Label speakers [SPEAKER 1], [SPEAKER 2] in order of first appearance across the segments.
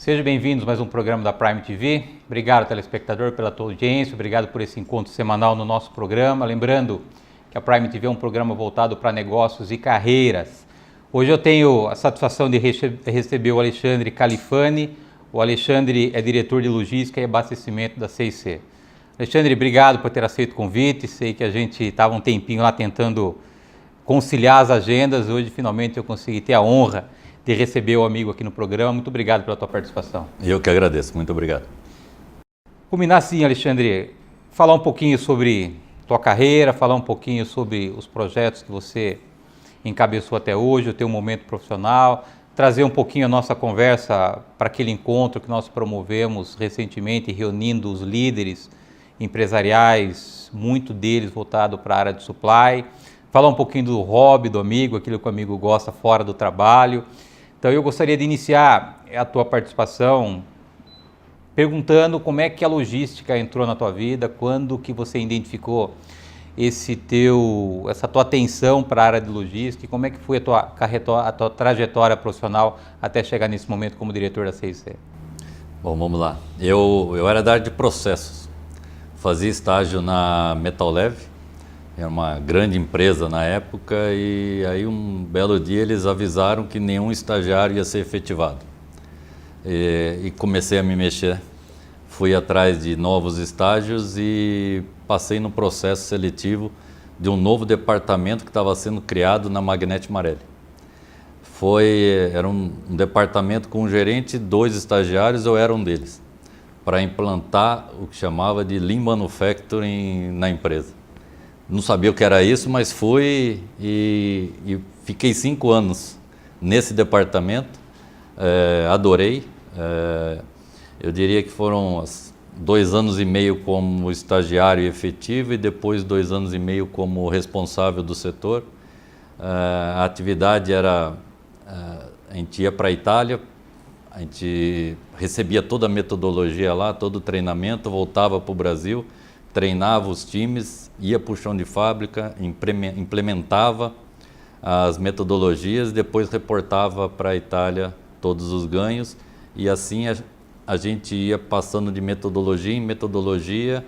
[SPEAKER 1] Sejam bem-vindos a mais um programa da Prime TV. Obrigado, telespectador, pela tua audiência. Obrigado por esse encontro semanal no nosso programa. Lembrando que a Prime TV é um programa voltado para negócios e carreiras. Hoje eu tenho a satisfação de receber o Alexandre Califani. O Alexandre é diretor de logística e abastecimento da C&C. Alexandre, obrigado por ter aceito o convite. Sei que a gente estava um tempinho lá tentando conciliar as agendas. Hoje, finalmente, eu consegui ter a honra de receber o amigo aqui no programa. Muito obrigado pela tua participação.
[SPEAKER 2] Eu que agradeço. Muito obrigado.
[SPEAKER 1] Combinar sim, Alexandre, falar um pouquinho sobre tua carreira, falar um pouquinho sobre os projetos que você encabeçou até hoje, o teu momento profissional, trazer um pouquinho a nossa conversa para aquele encontro que nós promovemos recentemente, reunindo os líderes empresariais, muito deles voltado para a área de supply, falar um pouquinho do hobby do amigo, aquilo que o amigo gosta fora do trabalho. Então eu gostaria de iniciar a tua participação perguntando como é que a logística entrou na tua vida, quando que você identificou essa tua atenção para a área de logística e como é que foi a tua trajetória profissional até chegar nesse momento como diretor da C&C?
[SPEAKER 2] Bom, vamos lá. Eu era da área de processos, fazia estágio na Metal Leve, era uma grande empresa na época, e aí um belo dia eles avisaram que nenhum estagiário ia ser efetivado. E comecei a me mexer, fui atrás de novos estágios e passei no processo seletivo de um novo departamento que estava sendo criado na Magnete Marelli. Era um departamento com um gerente e 2 estagiários, eu era um deles, para implantar o que chamava de Lean Manufacturing na empresa. Não sabia o que era isso, mas fui e fiquei 5 anos nesse departamento, adorei. Eu diria que foram 2 anos e meio como estagiário efetivo e depois 2 anos e meio como responsável do setor. A atividade era, a gente ia para a Itália, a gente recebia toda a metodologia lá, todo o treinamento, voltava para o Brasil, treinava os times, ia para o chão de fábrica, implementava as metodologias, depois reportava para a Itália todos os ganhos, e assim a gente ia passando de metodologia em metodologia,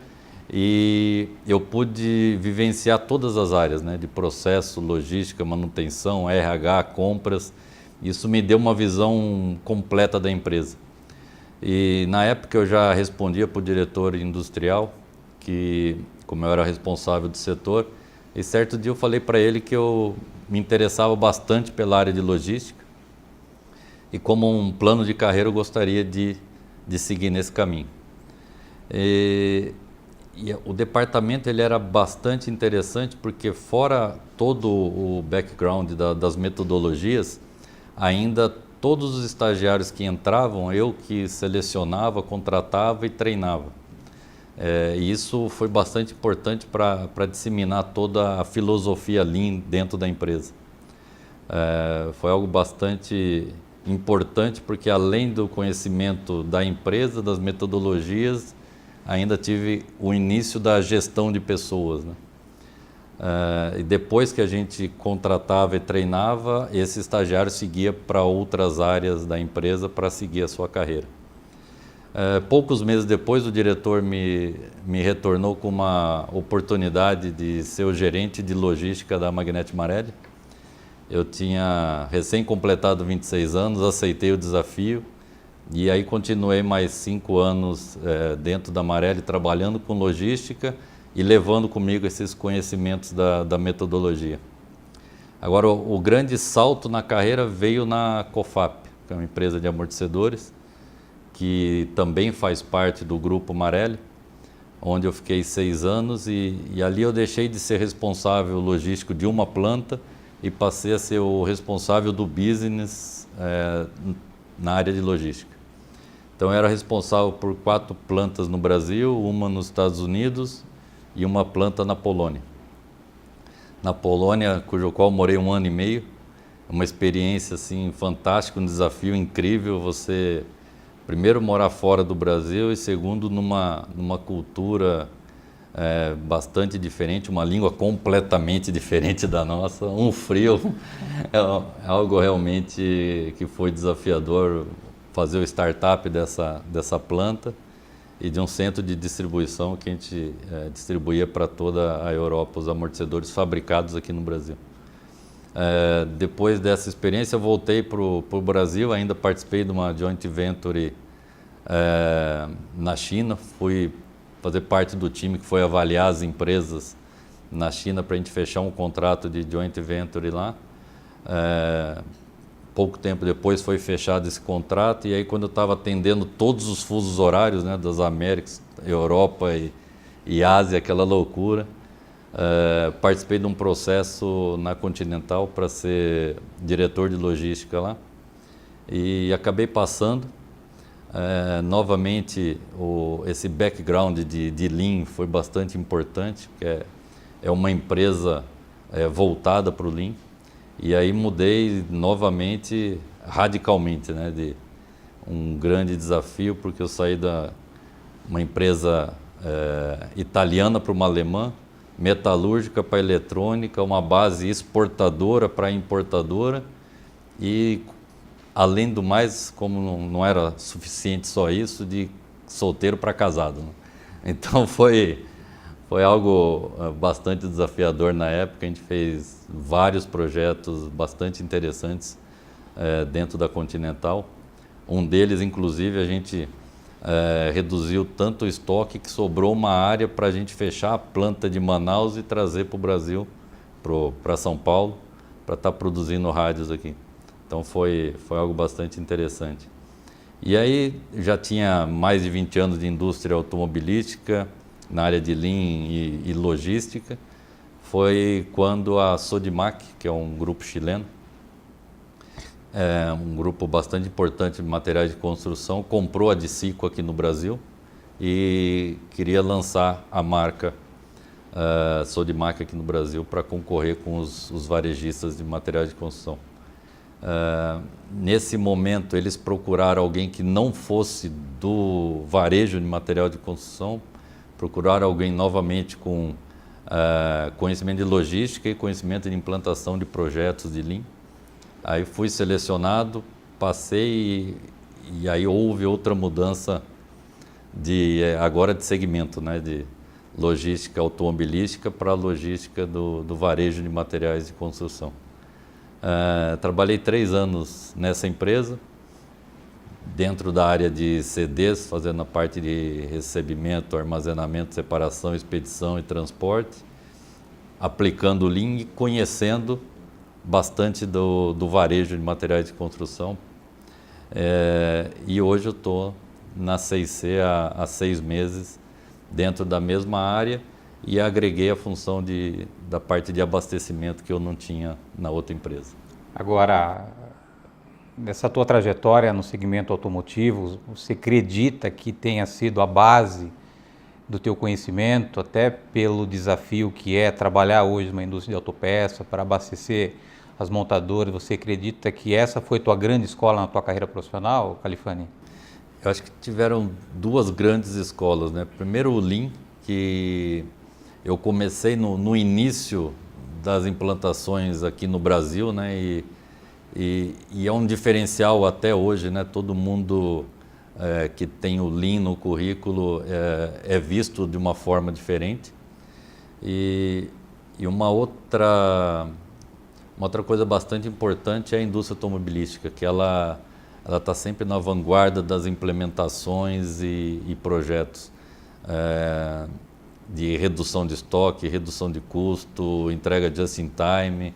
[SPEAKER 2] e eu pude vivenciar todas as áreas, né, de processo, logística, manutenção, RH, compras. Isso me deu uma visão completa da empresa. E na época eu já respondia para o diretor industrial, que, como eu era responsável do setor, e certo dia eu falei para ele que eu me interessava bastante pela área de logística e como um plano de carreira eu gostaria de seguir nesse caminho. E o departamento ele era bastante interessante porque fora todo o background das metodologias, ainda todos os estagiários que entravam, eu que selecionava, contratava e treinava. E isso foi bastante importante para disseminar toda a filosofia Lean dentro da empresa. Foi algo bastante importante porque além do conhecimento da empresa, das metodologias, ainda tive o início da gestão de pessoas, né? E depois que a gente contratava e treinava, esse estagiário seguia para outras áreas da empresa para seguir a sua carreira. Poucos meses depois, o diretor me retornou com uma oportunidade de ser o gerente de logística da Magnete Marelli. Eu tinha recém-completado 26 anos, aceitei o desafio e aí continuei mais 5 anos dentro da Marelli, trabalhando com logística e levando comigo esses conhecimentos da metodologia. Agora, o grande salto na carreira veio na Cofap, que é uma empresa de amortecedores, que também faz parte do grupo Marelli, onde eu fiquei 6 anos e ali eu deixei de ser responsável logístico de uma planta e passei a ser o responsável do business na área de logística. Então eu era responsável por 4 plantas no Brasil, uma nos Estados Unidos e uma planta na Polônia. Na Polônia, cujo qual morei 1 ano e meio, uma experiência assim fantástica, um desafio incrível, você primeiro morar fora do Brasil e segundo numa cultura bastante diferente, uma língua completamente diferente da nossa, um frio, é algo realmente que foi desafiador, fazer o startup dessa planta e de um centro de distribuição que a gente distribuía para toda a Europa, os amortecedores fabricados aqui no Brasil. Depois dessa experiência, eu voltei para o Brasil, ainda participei de uma joint venture na China, fui fazer parte do time que foi avaliar as empresas na China para a gente fechar um contrato de joint venture lá. Pouco tempo depois foi fechado esse contrato e aí quando eu estava atendendo todos os fusos horários, né, das Américas, Europa e Ásia, aquela loucura, participei de um processo na Continental para ser diretor de logística lá e acabei passando. Novamente, esse background de Lean foi bastante importante, porque é uma empresa voltada para o Lean. E aí mudei novamente, radicalmente, né, de um grande desafio, porque eu saí da uma empresa italiana para uma alemã, metalúrgica para eletrônica, uma base exportadora para importadora e, além do mais, como não era suficiente só isso, de solteiro para casado, né? Então foi algo bastante desafiador na época. A gente fez vários projetos bastante interessantes dentro da Continental. Um deles, inclusive, a gente reduziu tanto o estoque que sobrou uma área para a gente fechar a planta de Manaus e trazer para o Brasil, para São Paulo, para estar produzindo rádios aqui. Então foi algo bastante interessante. E aí já tinha mais de 20 anos de indústria automobilística, na área de Lean e logística. Foi quando a Sodimac, que é um grupo chileno, um grupo bastante importante de materiais de construção, comprou a Dicico aqui no Brasil e queria lançar a marca Sodimac aqui no Brasil para concorrer com os varejistas de materiais de construção. Nesse momento, eles procuraram alguém que não fosse do varejo de material de construção, procuraram alguém novamente com conhecimento de logística e conhecimento de implantação de projetos de Lean. Aí fui selecionado, passei e aí houve outra mudança agora de segmento, né, de logística automobilística para logística do varejo de materiais de construção. Trabalhei 3 anos nessa empresa, dentro da área de CDs, fazendo a parte de recebimento, armazenamento, separação, expedição e transporte, aplicando o Lean e conhecendo bastante do varejo de materiais de construção. E hoje eu estou na 6C há 6 meses, dentro da mesma área, e agreguei a função da parte de abastecimento que eu não tinha na outra empresa.
[SPEAKER 1] Agora, nessa tua trajetória no segmento automotivo, você acredita que tenha sido a base do teu conhecimento, até pelo desafio que é trabalhar hoje numa indústria de autopeça para abastecer as montadoras? Você acredita que essa foi tua grande escola na tua carreira profissional, Califani?
[SPEAKER 2] Eu acho que tiveram 2 grandes escolas, né? Primeiro o Lean, que eu comecei no início das implantações aqui no Brasil, né? E é um diferencial até hoje, né? Todo mundo que tem o Lean no currículo é visto de uma forma diferente. E uma outra coisa bastante importante é a indústria automobilística, que ela está sempre na vanguarda das implementações e projetos de redução de estoque, redução de custo, entrega just in time.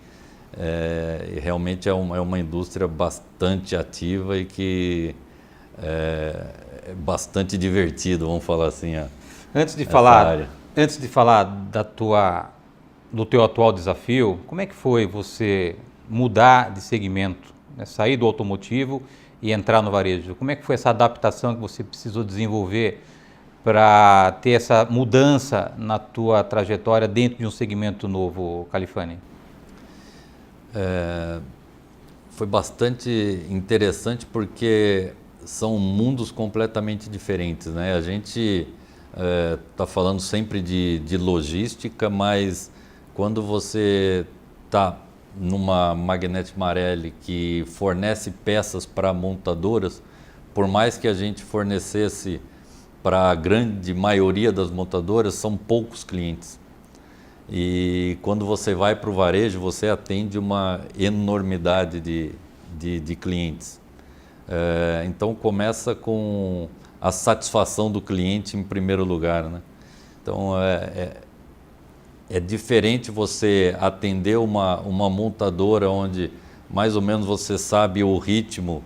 [SPEAKER 2] E realmente é uma indústria bastante ativa e que é bastante divertido, vamos falar assim.
[SPEAKER 1] Antes de falar do teu atual desafio, como é que foi você mudar de segmento, né? Sair do automotivo e entrar no varejo? Como é que foi essa adaptação que você precisou desenvolver para ter essa mudança na tua trajetória dentro de um segmento novo, Califani?
[SPEAKER 2] Foi bastante interessante porque são mundos completamente diferentes, né? A gente está falando sempre de logística, mas quando você está numa Magneti Marelli que fornece peças para montadoras, por mais que a gente fornecesse para a grande maioria das montadoras, são poucos clientes. E quando você vai para o varejo, você atende uma enormidade de clientes. Então começa com a satisfação do cliente em primeiro lugar, né? Então é diferente você atender uma montadora onde mais ou menos você sabe o ritmo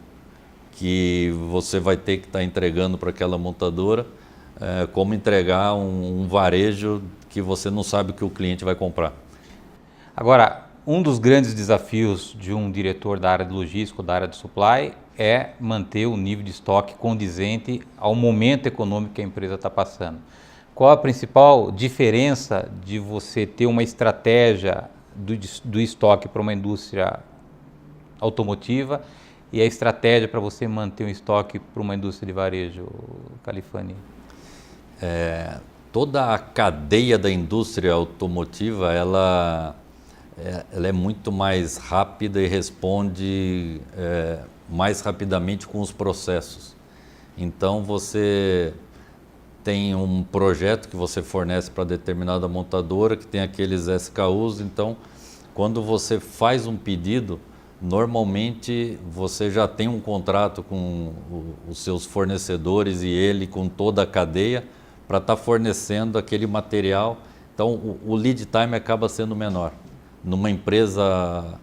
[SPEAKER 2] que você vai ter que estar entregando para aquela montadora, como entregar um varejo que você não sabe o que o cliente vai comprar.
[SPEAKER 1] Agora, um dos grandes desafios de um diretor da área de logística ou da área de supply é manter o nível de estoque condizente ao momento econômico que a empresa está passando. Qual a principal diferença de você ter uma estratégia do estoque para uma indústria automotiva e a estratégia para você manter um estoque para uma indústria de varejo, Califani?
[SPEAKER 2] Toda a cadeia da indústria automotiva, ela é muito mais rápida e responde mais rapidamente com os processos. Então você tem um projeto que você fornece para determinada montadora, que tem aqueles SKUs, então quando você faz um pedido, normalmente você já tem um contrato com os seus fornecedores e ele com toda a cadeia para estar fornecendo aquele material. Então o lead time acaba sendo menor. Numa empresa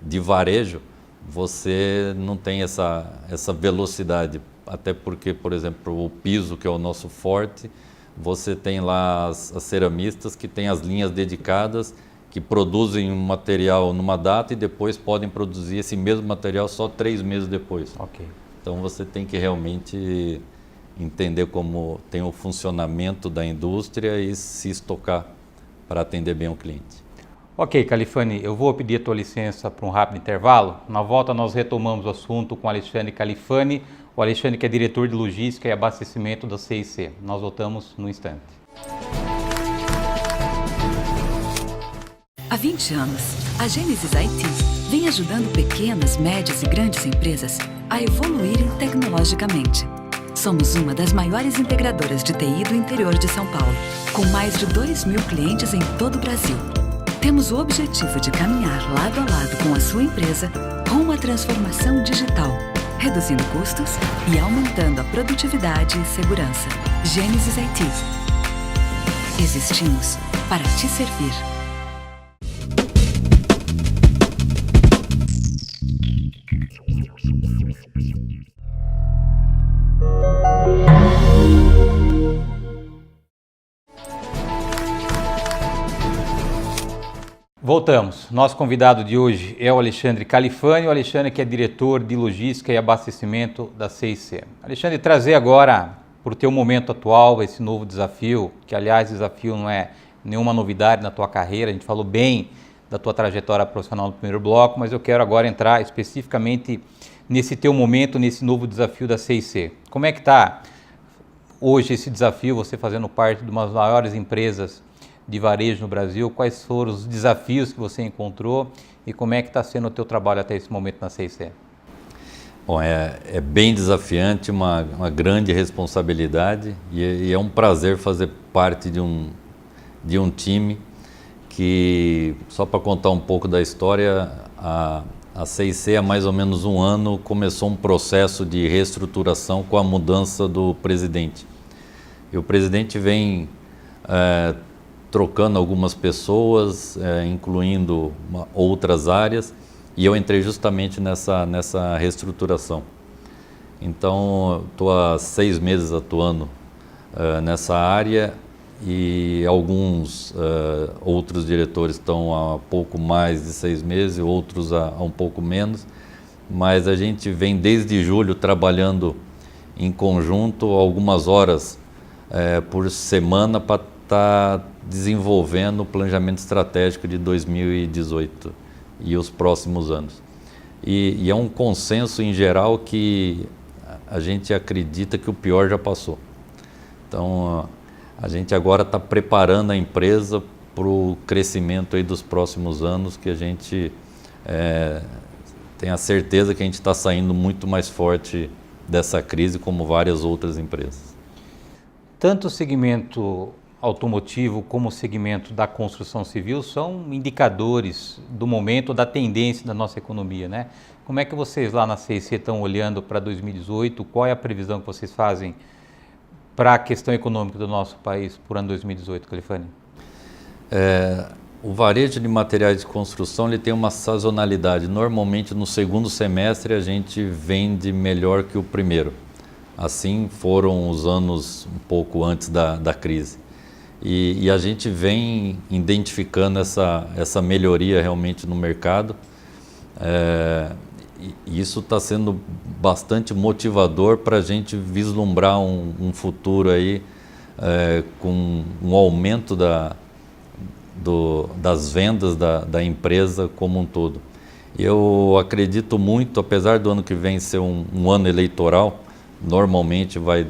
[SPEAKER 2] de varejo, você não tem essa velocidade, até porque, por exemplo, o piso, que é o nosso forte, você tem lá as ceramistas que têm as linhas dedicadas, que produzem um material numa data e depois podem produzir esse mesmo material só 3 meses depois.
[SPEAKER 1] Ok.
[SPEAKER 2] Então você tem que realmente entender como tem o funcionamento da indústria e se estocar para atender bem o cliente.
[SPEAKER 1] Ok, Califani, eu vou pedir a tua licença para um rápido intervalo. Na volta nós retomamos o assunto com o Alexandre Califani, o Alexandre que é diretor de logística e abastecimento da CIC. Nós voltamos no instante.
[SPEAKER 3] Há 20 anos, a Gênesis IT vem ajudando pequenas, médias e grandes empresas a evoluírem tecnologicamente. Somos uma das maiores integradoras de TI do interior de São Paulo, com mais de 2.000 clientes em todo o Brasil. Temos o objetivo de caminhar lado a lado com a sua empresa rumo à transformação digital, reduzindo custos e aumentando a produtividade e segurança. Gênesis IT. Existimos para te servir.
[SPEAKER 1] Voltamos. Nosso convidado de hoje é o Alexandre Califani, o Alexandre que é diretor de logística e abastecimento da CIC. Alexandre, trazer agora para o teu momento atual esse novo desafio, que aliás desafio não é nenhuma novidade na tua carreira, a gente falou bem da tua trajetória profissional no primeiro bloco, mas eu quero agora entrar especificamente nesse teu momento, nesse novo desafio da CIC. Como é que está hoje esse desafio, você fazendo parte de uma das maiores empresas de varejo no Brasil? Quais foram os desafios que você encontrou e como é que está sendo o teu trabalho até esse momento na CIC?
[SPEAKER 2] Bom, é bem desafiante, uma grande responsabilidade e é um prazer fazer parte de um time que, só para contar um pouco da história, a CIC há mais ou menos um ano começou um processo de reestruturação com a mudança do presidente. E o presidente vem trocando algumas pessoas, incluindo outras áreas, e eu entrei justamente nessa reestruturação. Então, estou há 6 meses atuando nessa área e alguns outros diretores estão há pouco mais de 6 meses, outros há um pouco menos, mas a gente vem desde julho trabalhando em conjunto algumas horas por semana para estar desenvolvendo o planejamento estratégico de 2018 e os próximos anos. E é um consenso em geral que a gente acredita que o pior já passou. Então, a gente agora está preparando a empresa para o crescimento aí dos próximos anos, que a gente tem a certeza que a gente está saindo muito mais forte dessa crise, como várias outras empresas.
[SPEAKER 1] Tanto o segmento automotivo como o segmento da construção civil são indicadores do momento, da tendência da nossa economia, né? Como é que vocês lá na CIC estão olhando para 2018? Qual é a previsão que vocês fazem para a questão econômica do nosso país por ano 2018, Califani?
[SPEAKER 2] O varejo de materiais de construção ele tem uma sazonalidade. Normalmente no segundo semestre a gente vende melhor que o primeiro. Assim foram os anos um pouco antes da crise. E a gente vem identificando essa melhoria realmente no mercado. E isso está sendo bastante motivador para a gente vislumbrar um futuro aí com um aumento das vendas da empresa como um todo. Eu acredito muito, apesar do ano que vem ser um ano eleitoral, normalmente vai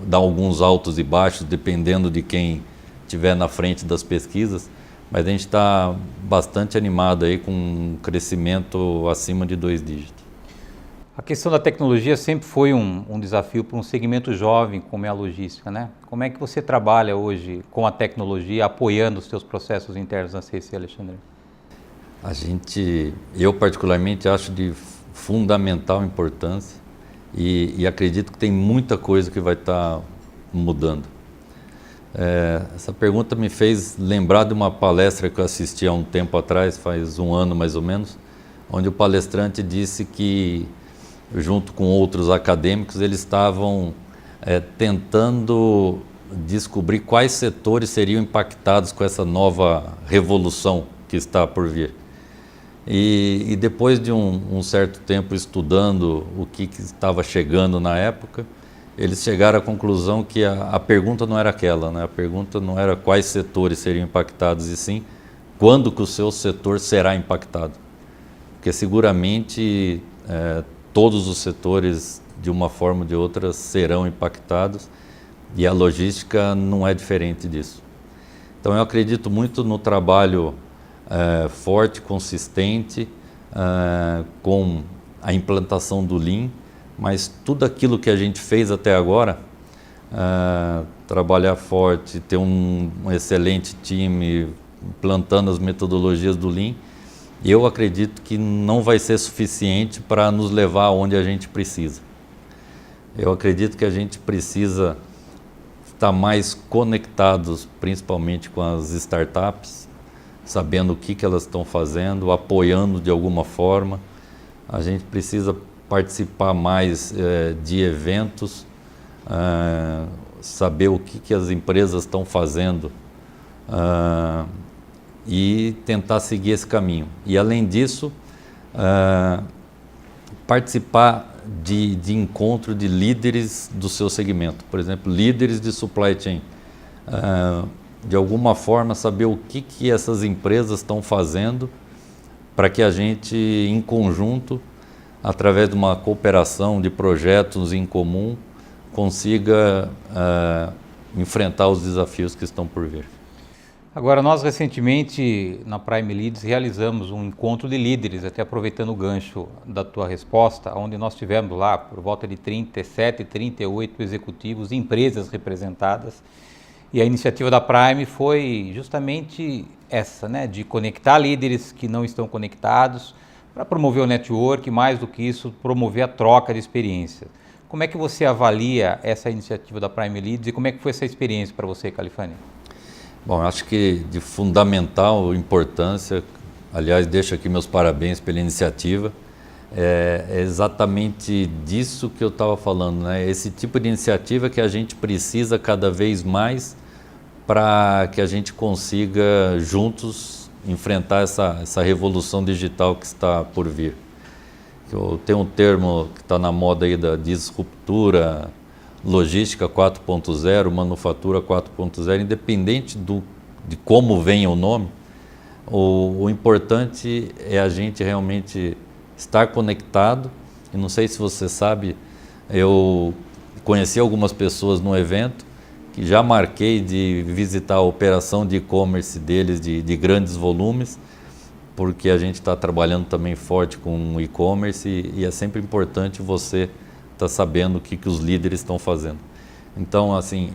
[SPEAKER 2] dar alguns altos e baixos, dependendo de quem estiver na frente das pesquisas, mas a gente está bastante animado aí com um crescimento acima de 2 dígitos.
[SPEAKER 1] A questão da tecnologia sempre foi um desafio para um segmento jovem como é a logística, né? Como é que você trabalha hoje com a tecnologia, apoiando os seus processos internos na CIC, Alexandre?
[SPEAKER 2] Eu particularmente acho de fundamental importância e acredito que tem muita coisa que vai estar mudando. Essa pergunta me fez lembrar de uma palestra que eu assisti há um tempo atrás, faz um ano mais ou menos, onde o palestrante disse que, junto com outros acadêmicos, eles estavam tentando descobrir quais setores seriam impactados com essa nova revolução que está por vir. E depois de um certo tempo estudando o que estava chegando na época, eles chegaram à conclusão que a pergunta não era aquela, né? A pergunta não era quais setores seriam impactados, e sim quando que o seu setor será impactado. Porque seguramente todos os setores, de uma forma ou de outra, serão impactados, e a logística não é diferente disso. Então eu acredito muito no trabalho forte, consistente, com a implantação do Lean, mas tudo aquilo que a gente fez até agora, trabalhar forte, ter um excelente time, implantando as metodologias do Lean, eu acredito que não vai ser suficiente para nos levar aonde a gente precisa. Eu acredito que a gente precisa estar mais conectados, principalmente com as startups, sabendo o que elas estão fazendo, apoiando de alguma forma. A gente precisa participar mais de eventos, saber o que as empresas estão fazendo e tentar seguir esse caminho. E além disso, participar de encontro de líderes do seu segmento, por exemplo, líderes de supply chain. De alguma forma saber o que essas empresas estão fazendo para que a gente, em conjunto, através de uma cooperação de projetos em comum, consiga enfrentar os desafios que estão por vir.
[SPEAKER 1] Agora, nós recentemente, na Prime Leads, realizamos um encontro de líderes, até aproveitando o gancho da tua resposta, onde nós tivemos lá por volta de 37, 38 executivos, empresas representadas, e a iniciativa da Prime foi justamente essa, né, de conectar líderes que não estão conectados, para promover o network, mais do que isso, promover a troca de experiência. Como é que você avalia essa iniciativa da Prime Leads e como é que foi essa experiência para você, Califani?
[SPEAKER 2] Bom, acho que de fundamental importância, aliás, deixo aqui meus parabéns pela iniciativa, é exatamente disso que eu estava falando, né? Esse tipo de iniciativa que a gente precisa cada vez mais para que a gente consiga juntos enfrentar essa revolução digital que está por vir. Eu tenho um termo que está na moda aí da disruptura, logística 4.0, manufatura 4.0, independente de como venha o nome, o importante é a gente realmente estar conectado. E não sei se você sabe, eu conheci algumas pessoas no evento que já marquei de visitar a operação de e-commerce deles de grandes volumes, porque a gente está trabalhando também forte com e-commerce e é sempre importante você está sabendo o que os líderes estão fazendo. Então, assim,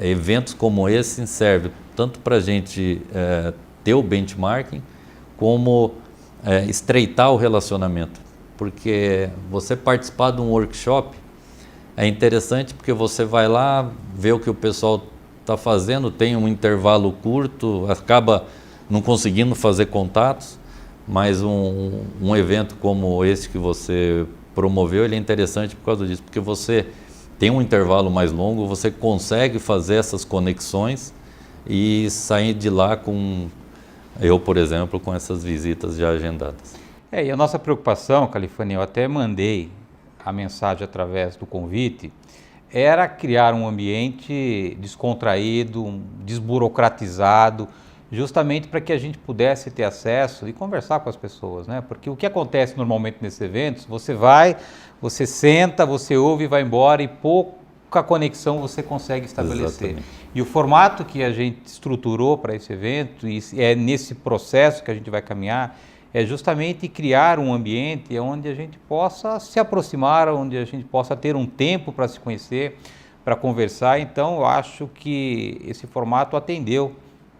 [SPEAKER 2] eventos como esse servem tanto para a gente ter o benchmarking, como estreitar o relacionamento. Porque você participar de um workshop é interessante porque você vai lá, vê o que o pessoal está fazendo, tem um intervalo curto, acaba não conseguindo fazer contatos, mas um evento como esse que você promoveu, ele é interessante por causa disso, porque você tem um intervalo mais longo, você consegue fazer essas conexões e sair de lá com, eu, por exemplo, com essas visitas já agendadas.
[SPEAKER 1] E a nossa preocupação, Califani, eu até mandei a mensagem através do convite, era criar um ambiente descontraído, desburocratizado, justamente para que a gente pudesse ter acesso e conversar com as pessoas, né? Porque o que acontece normalmente nesses eventos, você vai, você senta, você ouve e vai embora e pouca conexão você consegue estabelecer.
[SPEAKER 2] Exatamente.
[SPEAKER 1] E o formato que a gente estruturou para esse evento, e é nesse processo que a gente vai caminhar, é justamente criar um ambiente onde a gente possa se aproximar, onde a gente possa ter um tempo para se conhecer, para conversar. Então, eu acho que esse formato atendeu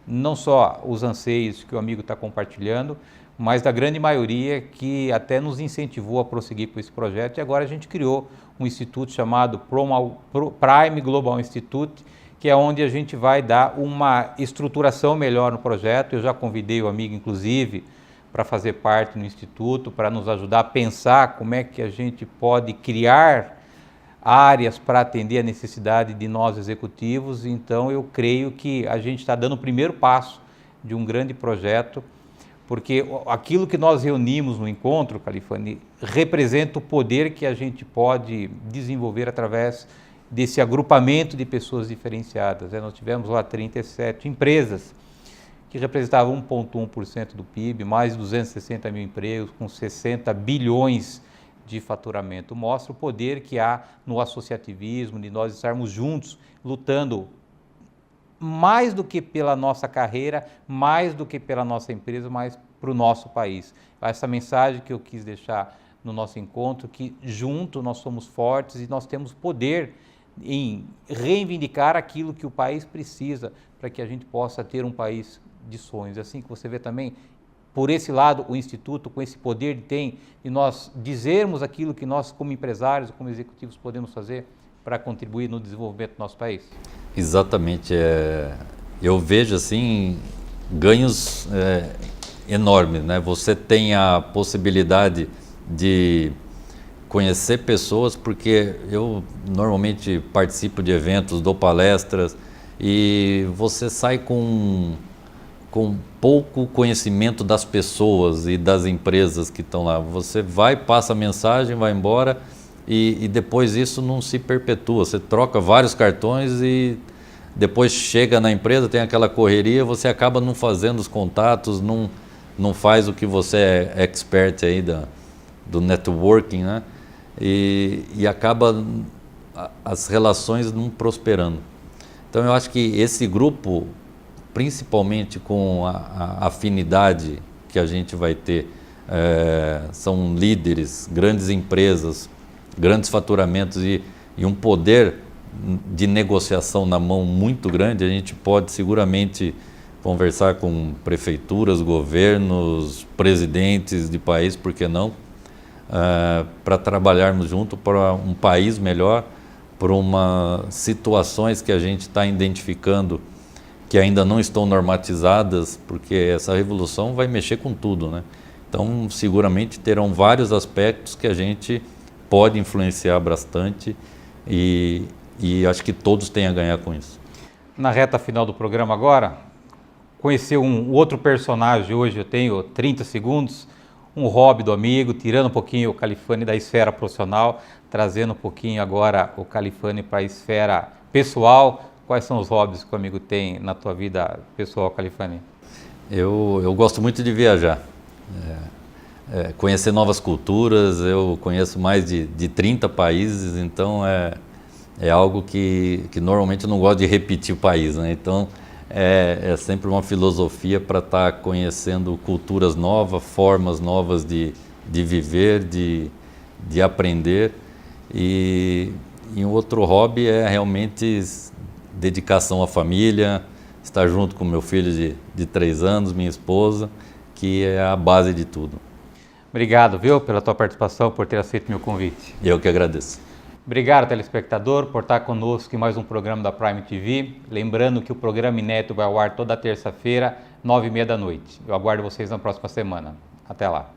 [SPEAKER 1] não só os anseios que o amigo está compartilhando, mas da grande maioria que até nos incentivou a prosseguir com esse projeto. E agora a gente criou um instituto chamado Prime Global Institute, que é onde a gente vai dar uma estruturação melhor no projeto. Eu já convidei o amigo, inclusive, para fazer parte no Instituto, para nos ajudar a pensar como é que a gente pode criar áreas para atender a necessidade de nós executivos. Então, eu creio que a gente está dando o primeiro passo de um grande projeto, porque aquilo que nós reunimos no encontro, Califani, representa o poder que a gente pode desenvolver através desse agrupamento de pessoas diferenciadas. Nós tivemos lá 37 empresas, que representava 1,1% do PIB, mais de 260 mil empregos, com 60 bilhões de faturamento. Mostra o poder que há no associativismo, de nós estarmos juntos, lutando mais do que pela nossa carreira, mais do que pela nossa empresa, mas para o nosso país. Essa mensagem que eu quis deixar no nosso encontro, que junto nós somos fortes e nós temos poder em reivindicar aquilo que o país precisa para que a gente possa ter um país de sonhos. Assim que você vê também, por esse lado, o Instituto, com esse poder que tem, de nós dizermos aquilo que nós, como empresários, como executivos, podemos fazer para contribuir no desenvolvimento do nosso país.
[SPEAKER 2] Exatamente. Eu vejo assim ganhos enormes, né? Você tem a possibilidade de conhecer pessoas, porque eu normalmente participo de eventos, dou palestras, e você sai com pouco conhecimento das pessoas e das empresas que estão lá. Você vai, passa a mensagem, vai embora e depois isso não se perpetua. Você troca vários cartões e depois chega na empresa, tem aquela correria, você acaba não fazendo os contatos, não faz o que você é expert aí do networking, né? E acaba as relações não prosperando. Então eu acho que esse grupo, principalmente com a afinidade que a gente vai ter, são líderes, grandes empresas, grandes faturamentos e um poder de negociação na mão muito grande. A gente pode seguramente conversar com prefeituras, governos, presidentes de país, por que não, para trabalharmos junto para um país melhor, para situações que a gente está identificando que ainda não estão normatizadas, porque essa revolução vai mexer com tudo, né? Então, seguramente terão vários aspectos que a gente pode influenciar bastante e acho que todos têm a ganhar com isso.
[SPEAKER 1] Na reta final do programa agora, conhecer um outro personagem hoje, eu tenho 30 segundos, um hobby do amigo, tirando um pouquinho o Califani da esfera profissional, trazendo um pouquinho agora o Califani para a esfera pessoal. Quais são os hobbies que o amigo tem na tua vida pessoal, Califani?
[SPEAKER 2] Eu gosto muito de viajar, conhecer novas culturas. Eu conheço mais de 30 países, então é algo que normalmente eu não gosto de repetir o país, né? Então é sempre uma filosofia para estar conhecendo culturas novas, formas novas de viver, de aprender. E um outro hobby é realmente dedicação à família, estar junto com meu filho de 3 anos, minha esposa, que é a base de tudo.
[SPEAKER 1] Obrigado, viu, pela tua participação, por ter aceito meu convite.
[SPEAKER 2] Eu que agradeço.
[SPEAKER 1] Obrigado, telespectador, por estar conosco em mais um programa da Prime TV. Lembrando que o programa inédito vai ao ar toda terça-feira, 9h30 da noite. Eu aguardo vocês na próxima semana. Até lá.